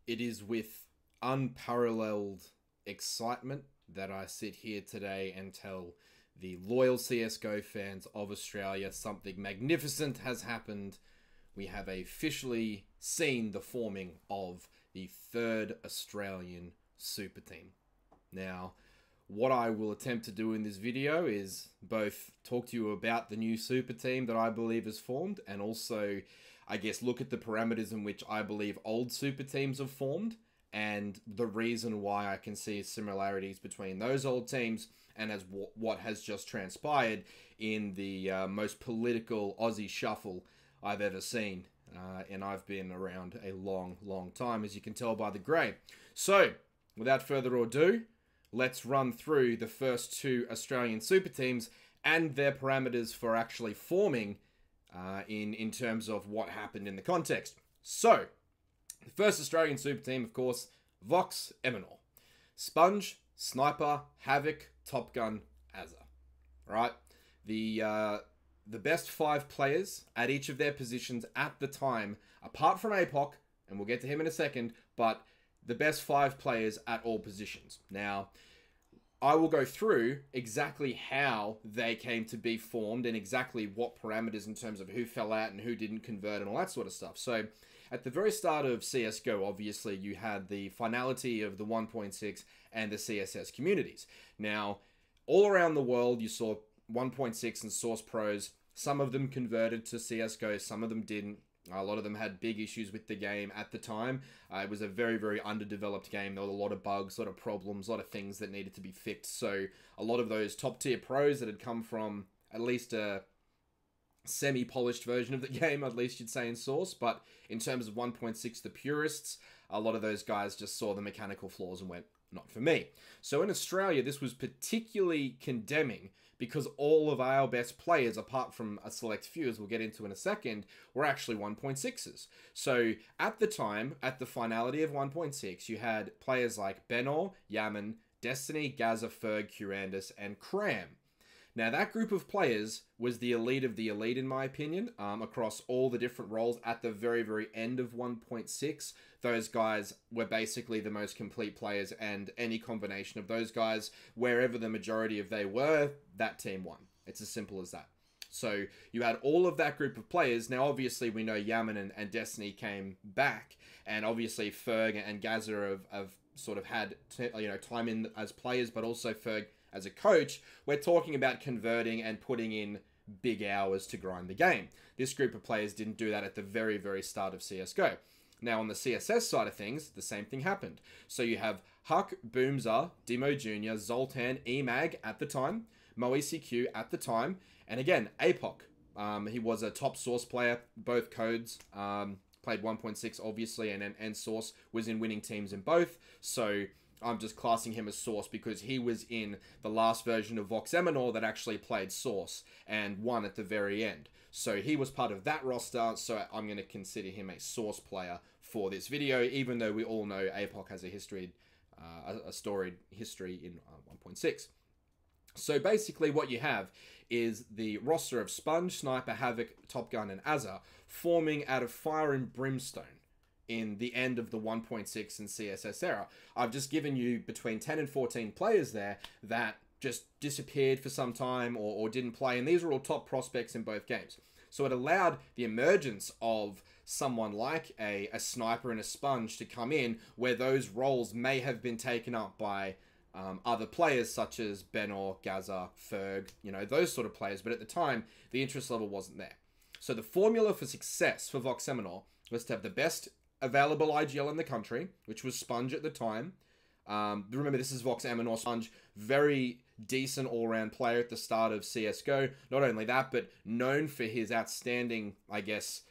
It is with unparalleled excitement that I sit here today and tell the loyal CSGO fans of Australia something magnificent has happened. We have officially seen the forming of the third Australian super team. Now, what I will attempt to do in this video is both talk to you about the new super team that I believe is formed, and also, I guess, look at the parameters in which I believe old super teams have formed, and the reason why I can see similarities between those old teams and as what has just transpired in the most political Aussie shuffle I've ever seen. And I've been around a long time, as you can tell by the grey. So, without further ado, let's run through the first two Australian super teams and their parameters for actually forming in terms of what happened in the context. So, the first Australian super team, of course, Vox Eminor. Sponge, Sniper, Havoc, Top Gun, Azza. Right? The best 5 players at each of their positions at the time, apart from APOC, and we'll get to him in a second, but the best 5 players at all positions. Now, I will go through exactly how they came to be formed and exactly what parameters in terms of who fell out and who didn't convert and all that sort of stuff. So, at the very start of CSGO, obviously, you had the finality of the 1.6 and the CSS communities. Now, all around the world, you saw 1.6 and Source Pros. Some of them converted to CSGO, some of them didn't. A lot of them had big issues with the game at the time. It was a very underdeveloped game. There were a lot of bugs, a lot of problems, a lot of things that needed to be fixed. So a lot of those top tier pros that had come from at least a semi-polished version of the game, at least you'd say in Source. But in terms of 1.6, the purists, a lot of those guys just saw the mechanical flaws and went, not for me. So in Australia, this was particularly condemning because all of our best players, apart from a select few, as we'll get into in a second, were actually 1.6s. So at the time, at the finality of 1.6, you had players like Benor, Yaman, Destiny, Gaza, Ferg, Curandus, and Cram. Now, that group of players was the elite of the elite, in my opinion, across all the different roles at the very end of 1.6. Those guys were basically the most complete players, and any combination of those guys, wherever the majority of they were, that team won. It's as simple as that. So you had all of that group of players. Now, obviously, we know Yaman and Destiny came back, and obviously Ferg and Gaza have sort of had time in as players, but also Ferg as a coach. We're talking about converting and putting in big hours to grind the game. This group of players didn't do that at the very start of CSGO. Now, on the CSS side of things, the same thing happened. So you have Huck, Boomza, Demo Jr., Zoltan, Emag at the time, MoECQ at the time, and again, APOC. He was a top Source player, both codes. Played 1.6, obviously, and Source was in winning teams in both. So I'm just classing him as Source because he was in the last version of Vox Eminor that actually played Source and won at the very end. So he was part of that roster, so I'm going to consider him a Source player for this video, even though we all know APOC has a storied history in 1.6. So basically what you have is the roster of Sponge, Sniper, Havoc, Top Gun, and Azza forming out of Fire and Brimstone in the end of the 1.6 and CSS era. I've just given you between 10 and 14 players there that just disappeared for some time or didn't play, and these are all top prospects in both games. So it allowed the emergence of someone like a Sniper and a Sponge to come in where those roles may have been taken up by other players such as Benor, Gaza, Ferg, those sort of players, but at the time, the interest level wasn't there. So the formula for success for Vox Eminor was to have the best available IGL in the country, which was Sponge at the time. Remember, this is Vox Eminor. Sponge, very decent all-round player at the start of CSGO. Not only that, but known for his outstanding, I guess,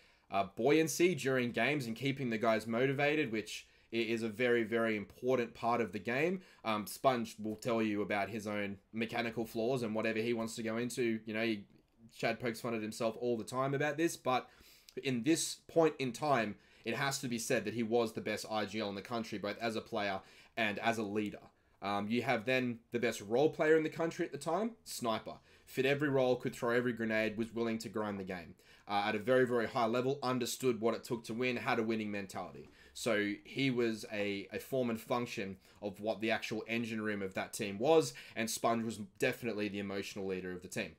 buoyancy during games and keeping the guys motivated, which is a very important part of the game. Sponge will tell you about his own mechanical flaws and whatever he wants to go into. Chad pokes fun at himself all the time about this, but in this point in time, it has to be said that he was the best IGL in the country, both as a player and as a leader. You have then the best role player in the country at the time, Sniper. Fit every role, could throw every grenade, was willing to grind the game. At a very, very high level, understood what it took to win, had a winning mentality. So he was a form and function of what the actual engine room of that team was, and Sponge was definitely the emotional leader of the team.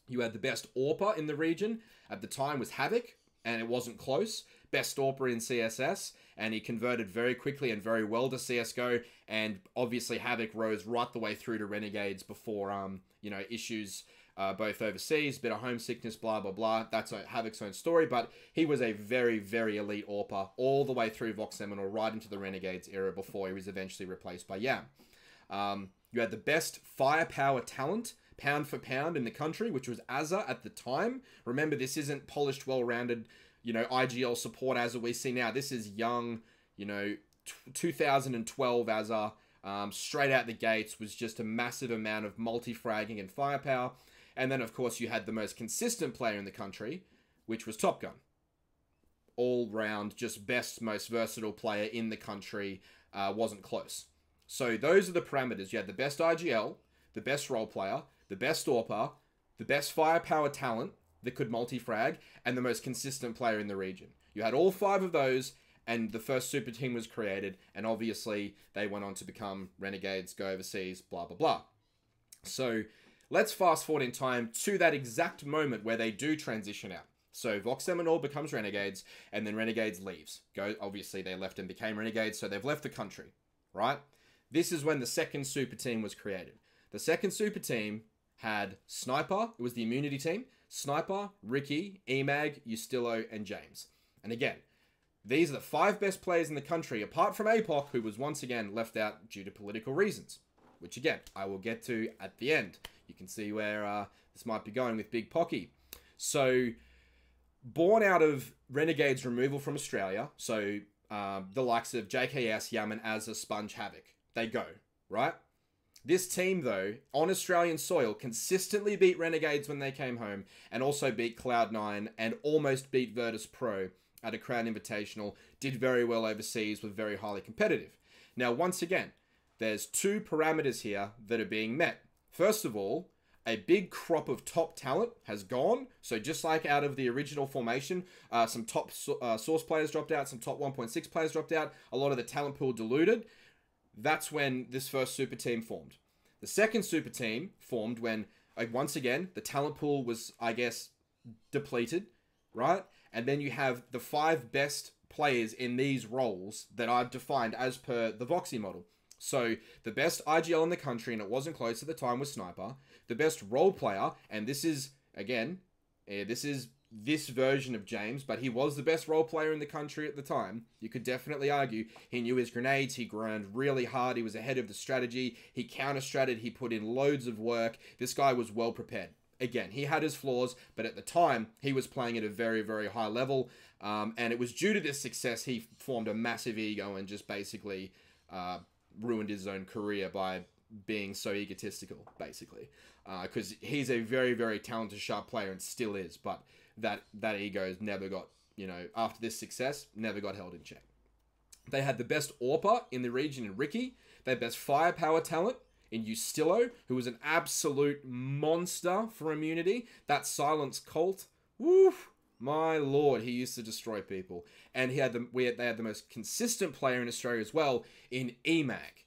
You had the best AWPer in the region at the time was Havoc, and it wasn't close. Best AWPer in CSS, and he converted very quickly and very well to CSGO, and obviously Havoc rose right the way through to Renegades before, issues both overseas, bit of homesickness, blah, blah, blah. That's Havoc's own story, but he was a very, very elite AWPer all the way through Vox Seminole, right into the Renegades era before he was eventually replaced by Yam. You had the best firepower talent, pound for pound in the country, which was Azza at the time. Remember, this isn't polished, well-rounded, IGL support Azza we see now. This is young, 2012 Azza, straight out the gates, was just a massive amount of multi-fragging and firepower. And then, of course, you had the most consistent player in the country, which was Top Gun. All round, just best, most versatile player in the country, wasn't close. So those are the parameters. You had the best IGL, the best role player, the best AWPer, the best firepower talent that could multi-frag, and the most consistent player in the region. You had all 5 of those, and the first super team was created, and obviously they went on to become Renegades, go overseas, blah, blah, blah. So let's fast forward in time to that exact moment where they do transition out. So Vox Seminole becomes Renegades, and then Renegades leaves. Obviously, they left and became Renegades, so they've left the country, right? This is when the second super team was created. The second super team had Sniper, it was the immunity team, Sniper, Ricky, Emag, Ustillo, and James. And again, these are the 5 best players in the country, apart from APOC, who was once again left out due to political reasons, which again, I will get to at the end. You can see where this might be going with Big Pocky. So, born out of Renegades' removal from Australia, so the likes of JKS, Yaman, Azza, Sponge, Havoc, they go, right? This team, though, on Australian soil, consistently beat Renegades when they came home, and also beat Cloud9, and almost beat Virtus Pro at a Crown Invitational, did very well overseas, was very highly competitive. Now, once again, there's 2 parameters here that are being met. First of all, a big crop of top talent has gone. So just like out of the original formation, some top source players dropped out, some top 1.6 players dropped out, a lot of the talent pool diluted. That's when this first super team formed. The second super team formed when, once again, the talent pool was, I guess, depleted, right? And then you have the 5 best players in these roles that I've defined as per the Voxy model. So the best IGL in the country, and it wasn't close at the time, was Sniper. The best role player, and this is, again, this version of James, but he was the best role player in the country at the time. You could definitely argue he knew his grenades, he ground really hard, he was ahead of the strategy, he counter-stratted, he put in loads of work. This guy was well prepared. Again, he had his flaws, but at the time, he was playing at a very, very high level, and it was due to this success he formed a massive ego and just basically ruined his own career by being so egotistical, basically. Because he's a very, very talented, sharp player and still is, but that ego's never got, after this success, never got held in check. They had the best AWPer in the region in Ricky. They had best firepower talent in Ustillo, who was an absolute monster for immunity. That Silence Colt, woof, my lord, he used to destroy people. And they had the most consistent player in Australia as well in Emag.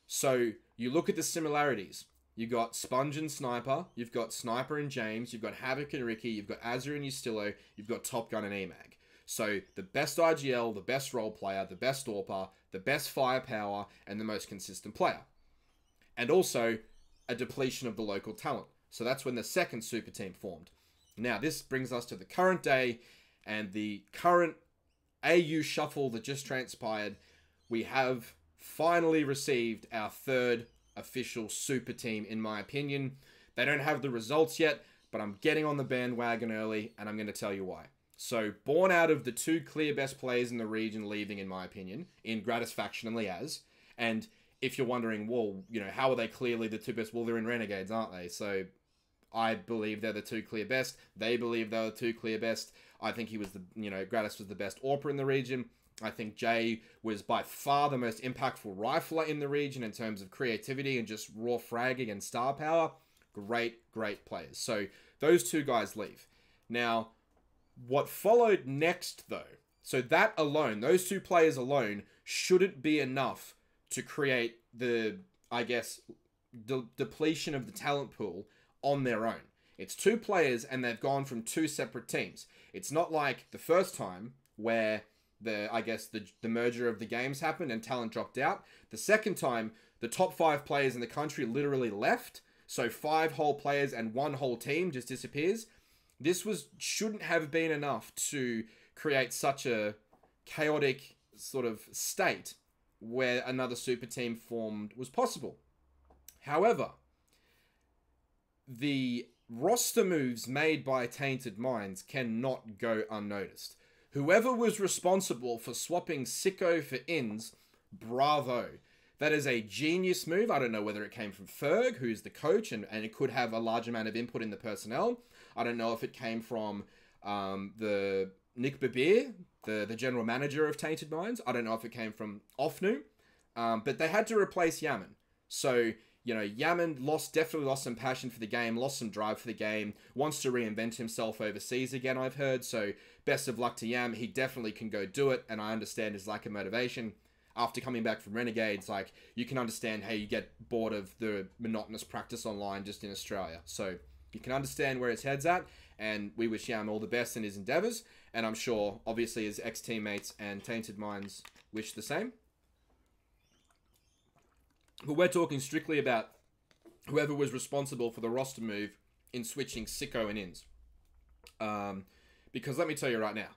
So you look at the similarities. You got Sponge and Sniper, you've got Sniper and James, you've got Havoc and Ricky, you've got Azza and Ustillo, you've got Top Gun and Emag. So the best IGL, the best role player, the best AWPer, the best firepower, and the most consistent player. And also a depletion of the local talent. So that's when the second super team formed. Now this brings us to the current day and the current AU shuffle that just transpired. We have finally received our third official super team, in my opinion. They don't have the results yet, but I'm getting on the bandwagon early, and I'm going to tell you why. So, born out of the 2 clear best players in the region leaving, in my opinion, in Gratis Faction and Liaz. And if you're wondering, well, how are they clearly the 2 best? Well, they're in Renegades, aren't they? So, I believe they're the 2 clear best. They believe they're the 2 clear best. I think he was Gratis was the best AWPer in the region. I think Jay was by far the most impactful rifler in the region in terms of creativity and just raw fragging and star power. Great, great players. So those two guys leave. Now, what followed next, though, so that alone, those two players alone, shouldn't be enough to create the, I guess, depletion of the talent pool on their own. It's two players and they've gone from two separate teams. It's not like the first time where the merger of the games happened and talent dropped out. The second time, the top 5 players in the country literally left. So 5 whole players and 1 whole team just disappears. This shouldn't have been enough to create such a chaotic sort of state where another super team formed was possible. However, the roster moves made by Tainted Minds cannot go unnoticed. Whoever was responsible for swapping Sicko for Inns, bravo. That is a genius move. I don't know whether it came from Ferg, who's the coach, and it could have a large amount of input in the personnel. I don't know if it came from the Nick Babir, the general manager of Tainted Minds. I don't know if it came from Ofnu. But they had to replace Yaman. So, you know, Yaman definitely lost some passion for the game, lost some drive for the game, wants to reinvent himself overseas again, I've heard. So, best of luck to Yam. He definitely can go do it, and I understand his lack of motivation. After coming back from Renegades, like, you can understand how you get bored of the monotonous practice online just in Australia. So, you can understand where his head's at, and we wish Yam all the best in his endeavours, and I'm sure, obviously, his ex-teammates and Tainted Minds wish the same. But we're talking strictly about whoever was responsible for the roster move in switching Sicko and Inns. Because let me tell you right now,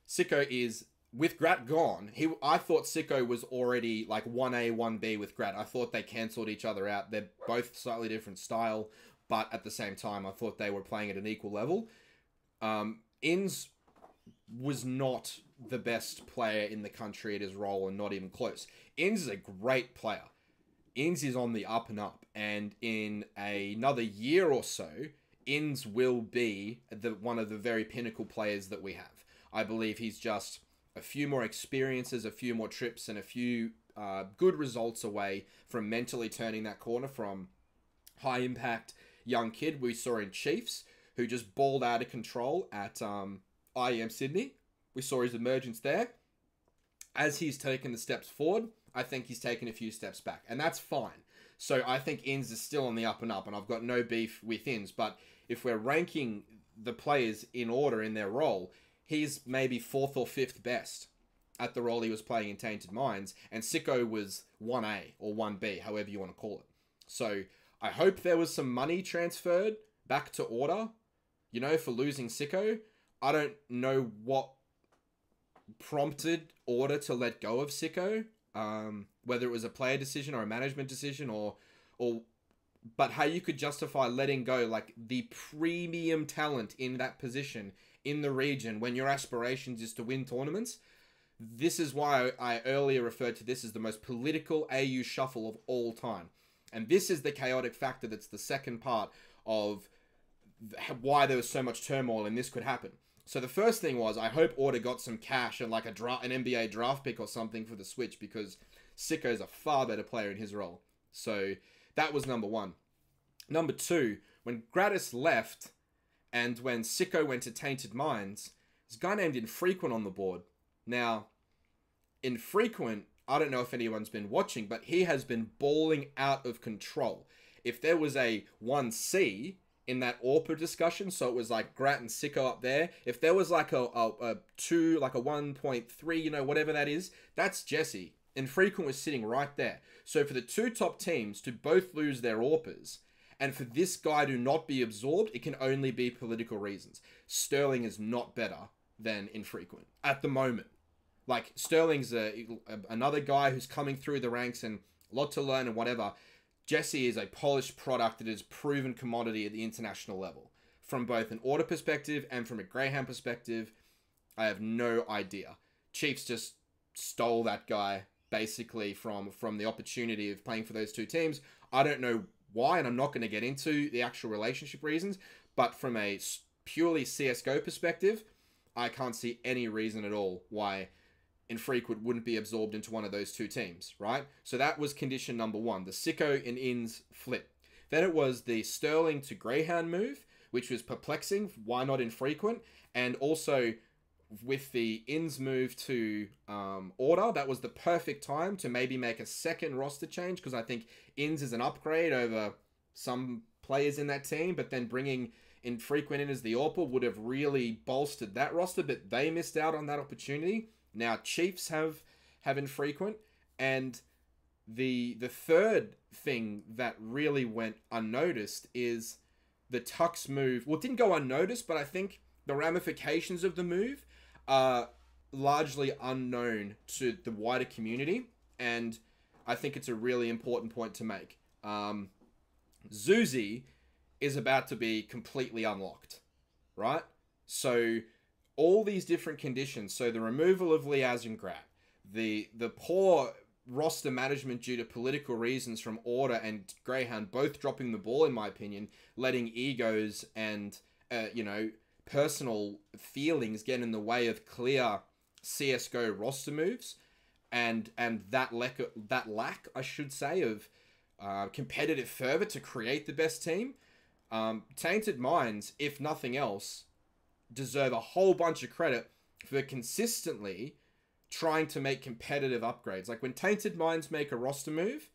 Sicko is, with Grat gone, I thought Sicko was already like 1A, 1B with Grat. I thought they cancelled each other out. They're both slightly different style, but at the same time, I thought they were playing at an equal level. Inns was not the best player in the country at his role, and not even close. Inns is a great player. Inns is on the up and up, and in another year or so, Inns will be one of the very pinnacle players that we have. I believe he's just a few more experiences, a few more trips, and a few good results away from mentally turning that corner from high impact young kid we saw in Chiefs, who just balled out of control at IEM Sydney. We saw his emergence there. As he's taken the steps forward, I think he's taken a few steps back, and that's fine. So I think Inns is still on the up and up, and I've got no beef with Inns, but if we're ranking the players in order in their role, he's maybe 4th or 5th best at the role he was playing in Tainted Minds, and Sicko was 1A or 1B, however you want to call it. So I hope there was some money transferred back to Order, you know, for losing Sicko. I don't know what prompted Order to let go of Sicko. Whether it was a player decision or a management decision but how you could justify letting go like the premium talent in that position in the region when your aspirations is to win tournaments. This is why I earlier referred to this as the most political AU shuffle of all time. And this is the chaotic factor that's the second part of why there was so much turmoil and this could happen. So the first thing was, I hope Order got some cash and like an NBA draft pick or something for the Switch, because Sicko's a far better player in his role. So that was number one. Number two, when Gratis left and when Sicko went to Tainted Minds, there's a guy named Infrequent on the board. Now, Infrequent, I don't know if anyone's been watching, but he has been balling out of control. If there was a 1C in that AWPA discussion, so it was like Grat and Sicko up there, if there was like a 2, like a 1.3, you know, whatever that is, that's Jesse. Infrequent was sitting right there. So for the two top teams to both lose their AWPAs, and for this guy to not be absorbed, it can only be political reasons. Sterling is not better than Infrequent at the moment. Like, Sterling's another guy who's coming through the ranks and a lot to learn and whatever. Jesse is a polished product that is proven commodity at the international level. From both an Order perspective and from a Greyhound perspective, I have no idea. Chiefs just stole that guy basically from the opportunity of playing for those two teams. I don't know why, and I'm not going to get into the actual relationship reasons, but from a purely CSGO perspective, I can't see any reason at all why Infrequent wouldn't be absorbed into one of those two teams, right? So that was condition number one, the Sicko and Inns flip. Then it was the Sterling to Greyhound move, which was perplexing. Why not Infrequent? And also with the Inns move to Order, that was the perfect time to maybe make a second roster change, because I think Inns is an upgrade over some players in that team, but then bringing Infrequent in as the AWPer would have really bolstered that roster, but they missed out on that opportunity. Now Chiefs have Infrequent, and the third thing that really went unnoticed is the Tux move. Well, it didn't go unnoticed, but I think the ramifications of the move are largely unknown to the wider community, and I think it's a really important point to make. Zuzi is about to be completely unlocked, right? So all these different conditions, so the removal of Liaz and Grat, the poor roster management due to political reasons from Order and Greyhound both dropping the ball, in my opinion, letting egos and, personal feelings get in the way of clear CSGO roster moves, and that lack, I should say, of competitive fervor to create the best team. Tainted Minds, if nothing else, deserve a whole bunch of credit for consistently trying to make competitive upgrades. Like when Tainted Minds make a roster move,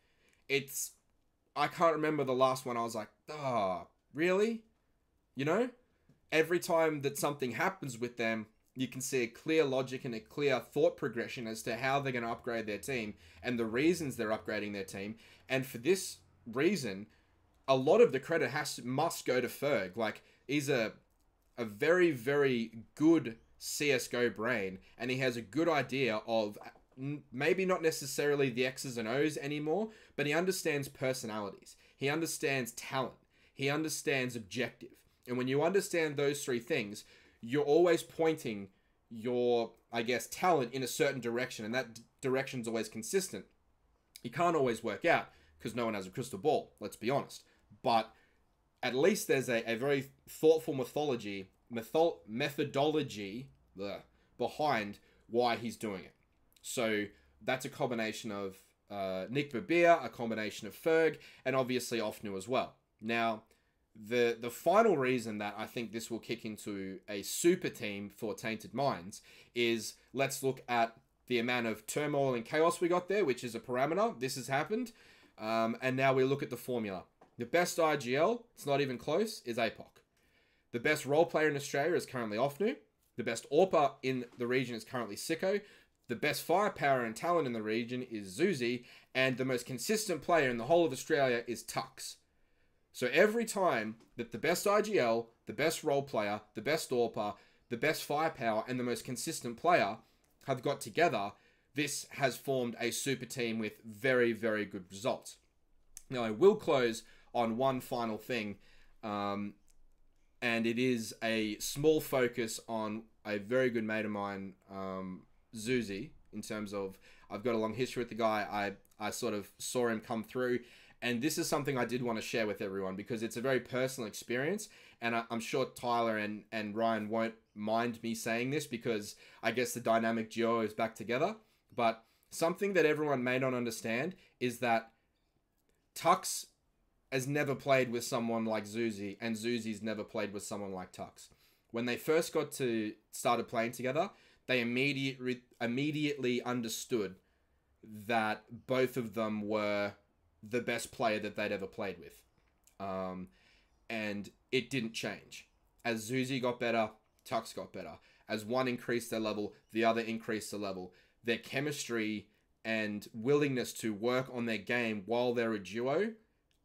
I can't remember the last one I was like, really? Every time that something happens with them, you can see a clear logic and a clear thought progression as to how they're going to upgrade their team and the reasons they're upgrading their team. And for this reason, a lot of the credit must go to Ferg. Like, he's a very, very good CSGO brain, and he has a good idea of maybe not necessarily the X's and O's anymore, but he understands personalities. He understands talent. He understands objective. And when you understand those three things, you're always pointing your, talent in a certain direction, and that direction's always consistent. You can't always work out, because no one has a crystal ball, let's be honest. But at least there's a very thoughtful methodology behind why he's doing it. So that's a combination of Nick Babir, a combination of Ferg, and obviously Ofnu as well. Now, the final reason that I think this will kick into a super team for Tainted Minds is, let's look at the amount of turmoil and chaos we got there, which is a parameter. This has happened. And now we look at the formula. The best IGL, it's not even close, is APOC. The best role player in Australia is currently Ofnu. The best AWPer in the region is currently Sicko. The best firepower and talent in the region is Zuzi. And the most consistent player in the whole of Australia is Tux. So every time that the best IGL, the best role player, the best AWPer, the best firepower, and the most consistent player have got together, this has formed a super team with very, very good results. Now, I will close on one final thing, and it is a small focus on a very good mate of mine, Zuzi, in terms of, I've got a long history with the guy. I sort of saw him come through, and this is something I did want to share with everyone because it's a very personal experience, and I'm sure Tyler and Ryan won't mind me saying this because I guess the dynamic duo is back together. But something that everyone may not understand is that Tux has never played with someone like Zuzi, and Zuzi's never played with someone like Tux. When they first started playing together, they immediately understood that both of them were the best player that they'd ever played with. And it didn't change. As Zuzi got better, Tux got better. As one increased their level, the other increased the level. Their chemistry and willingness to work on their game while they're a duo,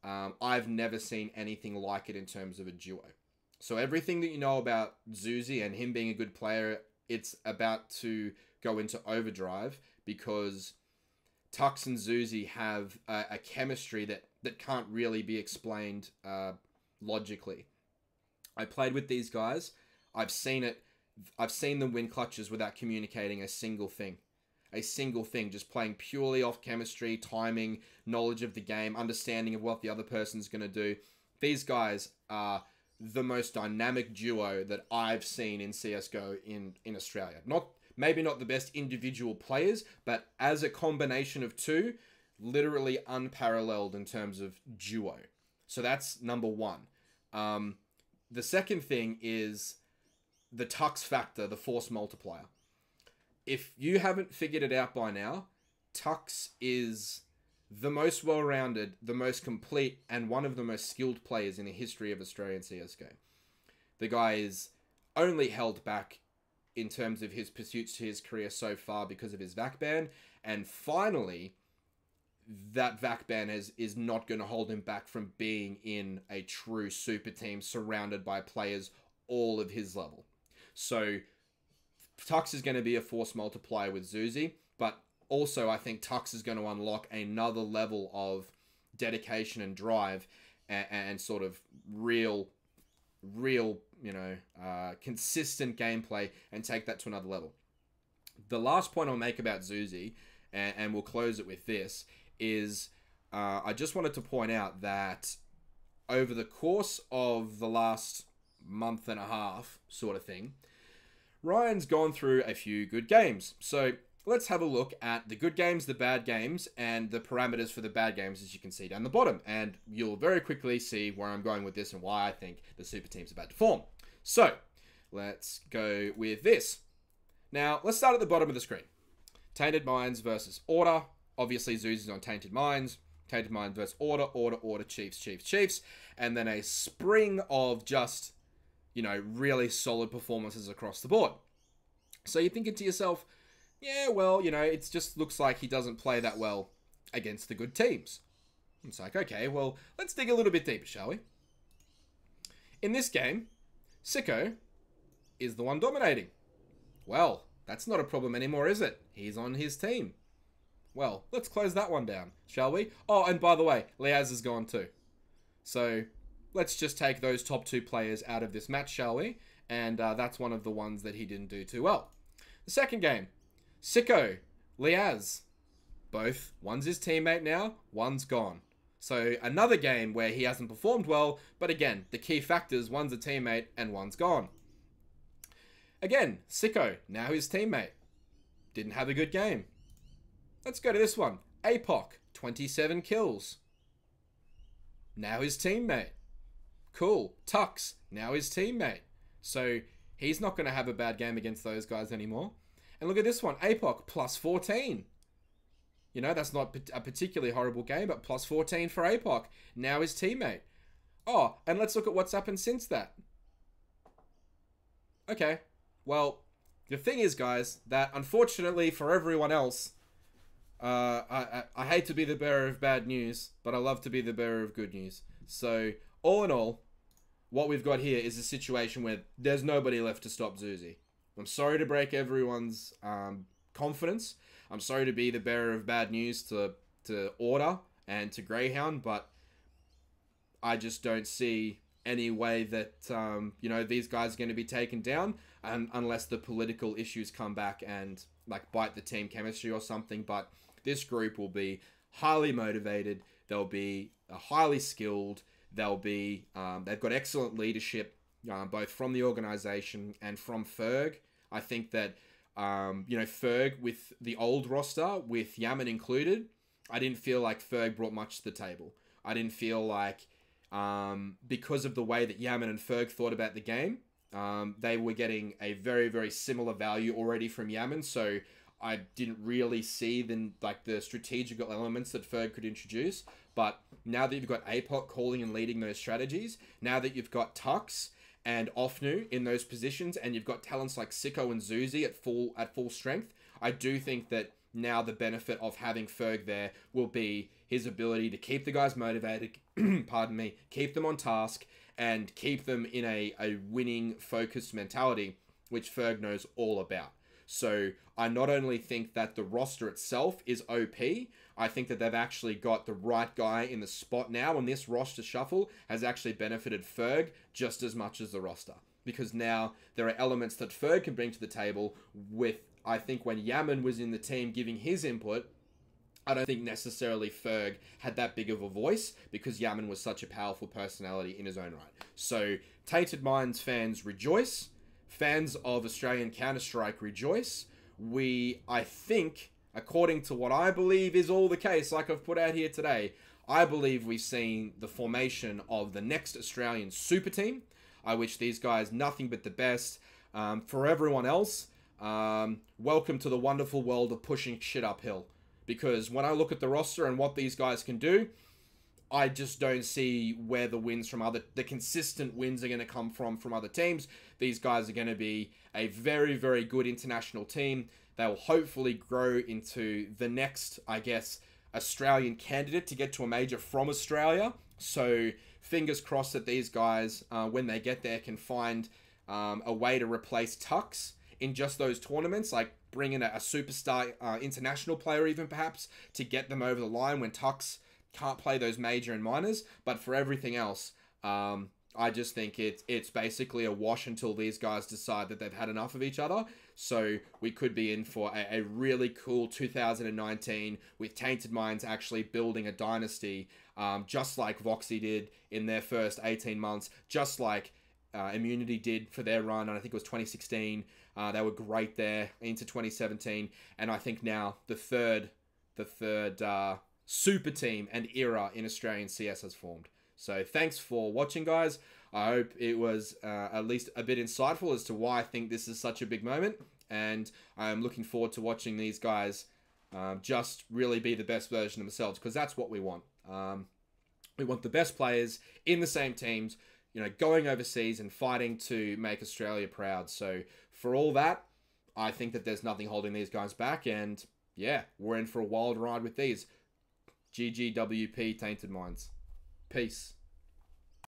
I've never seen anything like it in terms of a duo. So everything that you know about Zuzi and him being a good player, it's about to go into overdrive because Tux and Zuzi have a chemistry that can't really be explained logically. I played with these guys. I've seen it. I've seen them win clutches without communicating a single thing. Just playing purely off chemistry, timing, knowledge of the game, understanding of what the other person's going to do. These guys are the most dynamic duo that I've seen in CSGO in Australia. Not Maybe not the best individual players, but as a combination of two, literally unparalleled in terms of duo. So that's number one. The second thing is the Tux factor, the force multiplier. If you haven't figured it out by now, Tux is the most well-rounded, the most complete, and one of the most skilled players in the history of Australian CSGO. The guy is only held back in terms of his pursuits to his career so far because of his VAC ban, and finally, that VAC ban is not going to hold him back from being in a true super team surrounded by players all of his level. So Tux is going to be a force multiplier with Zuzi, but also I think Tux is going to unlock another level of dedication and drive and sort of real, consistent gameplay and take that to another level. The last point I'll make about Zuzi, and we'll close it with this, is I just wanted to point out that over the course of the last month and a half sort of thing, Ryan's gone through a few good games. So let's have a look at the good games, the bad games, and the parameters for the bad games, as you can see down the bottom. And you'll very quickly see where I'm going with this and why I think the super team's about to form. So let's go with this. Now, let's start at the bottom of the screen. Tainted Minds versus Order. Obviously, Zuzi's on Tainted Minds. Tainted Minds versus Order, Chiefs. And then a spring of just, really solid performances across the board. So you're thinking to yourself, yeah, well, it just looks like he doesn't play that well against the good teams. It's like, okay, well, let's dig a little bit deeper, shall we? In this game, Sicko is the one dominating. Well, that's not a problem anymore, is it? He's on his team. Well, let's close that one down, shall we? Oh, and by the way, Liaz is gone too. So let's just take those top two players out of this match, shall we? And that's one of the ones that he didn't do too well. The second game, Sicko, Liaz. Both. One's his teammate now, one's gone. So another game where he hasn't performed well, but again, the key factors, one's a teammate and one's gone. Again, Sicko, now his teammate. Didn't have a good game. Let's go to this one. APOC, 27 kills. Now his teammate. Cool. Tux, now his teammate. So he's not going to have a bad game against those guys anymore. And look at this one. APOC, plus 14. That's not a particularly horrible game, but plus 14 for APOC. Now his teammate. Oh, and let's look at what's happened since that. Okay. Well, the thing is, guys, that unfortunately for everyone else, I hate to be the bearer of bad news, but I love to be the bearer of good news. So, all in all, what we've got here is a situation where there's nobody left to stop Zuzi. I'm sorry to break everyone's confidence. I'm sorry to be the bearer of bad news to Order and to Greyhound, but I just don't see any way that, these guys are going to be taken down unless the political issues come back and, bite the team chemistry or something. But this group will be highly motivated. They'll be highly skilled. They'll be, they've got excellent leadership, both from the organization and from Ferg. I think that, Ferg with the old roster, with Yaman included, I didn't feel like Ferg brought much to the table. I didn't feel like, because of the way that Yaman and Ferg thought about the game, they were getting a very, very similar value already from Yaman. So I didn't really see the strategical elements that Ferg could introduce. But now that you've got APOC calling and leading those strategies, now that you've got Tux and Ofnu in those positions, and you've got talents like Sicko and Zuzi at full strength, I do think that now the benefit of having Ferg there will be his ability to keep the guys motivated, pardon me, keep them on task, and keep them in a winning, focused mentality, which Ferg knows all about. So I not only think that the roster itself is OP, I think that they've actually got the right guy in the spot now, and this roster shuffle has actually benefited Ferg just as much as the roster. Because now there are elements that Ferg can bring to the table with, I think when Yaman was in the team giving his input, I don't think necessarily Ferg had that big of a voice because Yaman was such a powerful personality in his own right. So, Tainted Minds fans rejoice. Fans of Australian Counter-Strike rejoice. I think, according to what I believe is all the case, like I've put out here today, I believe we've seen the formation of the next Australian super team. I wish these guys nothing but the best. For everyone else, welcome to the wonderful world of pushing shit uphill. Because when I look at the roster and what these guys can do, I just don't see where the consistent wins are going to come from other teams. These guys are going to be a very, very good international team. They'll hopefully grow into the next, I guess, Australian candidate to get to a major from Australia. So fingers crossed that these guys, when they get there, can find a way to replace Tux in just those tournaments, like bring in a superstar international player even perhaps to get them over the line when Tux can't play those major and minors. But for everything else, I just think it's basically a wash until these guys decide that they've had enough of each other. So we could be in for a really cool 2019 with Tainted Minds actually building a dynasty, just like Voxy did in their first 18 months, just like Immunity did for their run, and I think it was 2016. They were great there into 2017, and I think now the third super team and era in Australian CS has formed. So thanks for watching, guys. I hope it was at least a bit insightful as to why I think this is such a big moment, and I'm looking forward to watching these guys just really be the best version of themselves, because that's what we want. We want the best players in the same teams, going overseas and fighting to make Australia proud. So for all that, I think that there's nothing holding these guys back. And yeah, we're in for a wild ride with these. GGWP Tainted Minds. Peace.